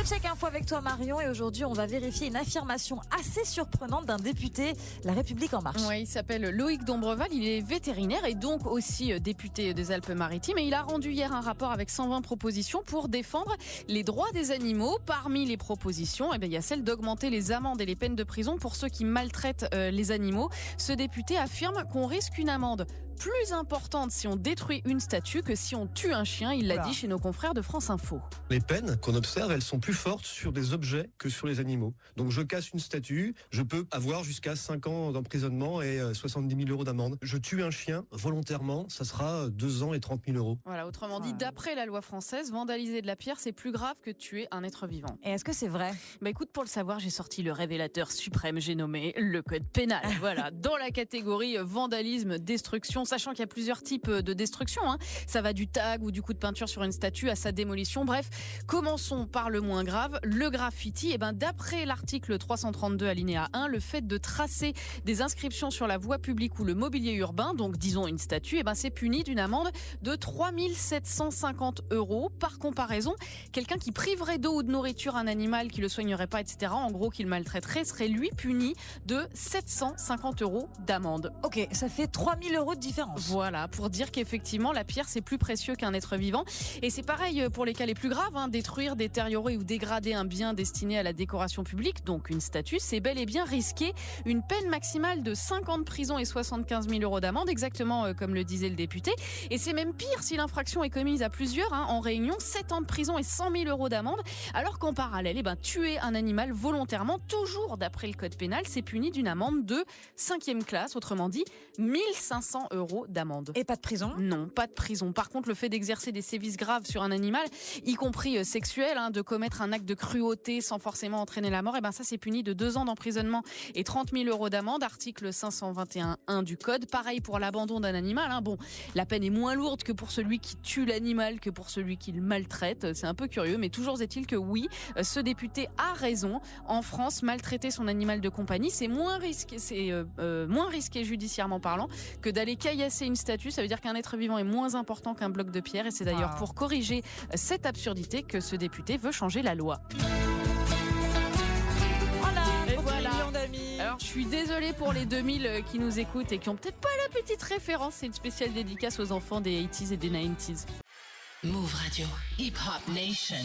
Check Info avec toi Marion et aujourd'hui on va vérifier une affirmation assez surprenante d'un député La République En Marche. Ouais, il s'appelle Loïc Dombreval, il est vétérinaire et donc aussi député des Alpes-Maritimes et il a rendu hier un rapport avec 120 propositions pour défendre les droits des animaux. Parmi les propositions, il y a celle d'augmenter les amendes et les peines de prison pour ceux qui maltraitent les animaux. Ce député affirme qu'on risque une amende plus importante si on détruit une statue que si on tue un chien. Il l'a dit chez nos confrères de France Info. Les peines qu'on observe, elles sont plus fortes sur des objets que sur les animaux. Donc je casse une statue, je peux avoir jusqu'à 5 ans d'emprisonnement et 70 000 euros d'amende. Je tue un chien volontairement, ça sera 2 ans et 30 000 euros. Voilà, autrement dit, d'après la loi française, vandaliser de la pierre, c'est plus grave que tuer un être vivant. Et est-ce que c'est vrai ? Écoute, pour le savoir, j'ai sorti le révélateur suprême, j'ai nommé le code pénal. Voilà, dans la catégorie vandalisme, destruction, sachant qu'il y a plusieurs types de destruction. Ça va du tag ou du coup de peinture sur une statue à sa démolition. Bref, commençons par le moins grave, le graffiti. D'après l'article 332 alinéa 1, le fait de tracer des inscriptions sur la voie publique ou le mobilier urbain, donc disons une statue, c'est puni d'une amende de 3 750 €. Par comparaison, quelqu'un qui priverait d'eau ou de nourriture un animal, qui le soignerait pas, etc., en gros qu'il maltraiterait, serait lui puni de 750 € d'amende. Ok, ça fait 3 000 € de différence. Voilà, pour dire qu'effectivement, la pierre, c'est plus précieux qu'un être vivant. Et c'est pareil pour les cas les plus graves. Détruire, détériorer ou dégrader un bien destiné à la décoration publique, donc une statue, c'est bel et bien risqué. Une peine maximale de 5 ans de prison et 75 000 € d'amende, exactement comme le disait le député. Et c'est même pire si l'infraction est commise à plusieurs. En réunion, 7 ans de prison et 100 000 € d'amende. Alors qu'en parallèle, tuer un animal volontairement, toujours d'après le code pénal, c'est puni d'une amende de 5e classe, autrement dit 1 500 € d'amende. Et pas de prison ? Non, pas de prison. Par contre, le fait d'exercer des sévices graves sur un animal, y compris sexuel, de commettre un acte de cruauté sans forcément entraîner la mort, ça c'est puni de 2 ans d'emprisonnement et 30 000 € d'amende, article 521.1 du code. Pareil pour l'abandon d'un animal. La peine est moins lourde que pour celui qui tue l'animal que pour celui qui le maltraite. C'est un peu curieux, mais toujours est-il que oui, ce député a raison. En France, maltraiter son animal de compagnie, c'est moins risqué, moins risqué judiciairement parlant que d'aller caillasser une statue. Ça veut dire qu'un être vivant est moins important qu'un bloc de pierre et c'est d'ailleurs pour corriger cette absurdité que ce député veut changer la loi. Millions d'amis. Alors, je suis désolée pour les 2000 qui nous écoutent et qui ont peut-être pas la petite référence. C'est une spéciale dédicace aux enfants des 80s et des 90s. Move Radio, Hip Hop Nation.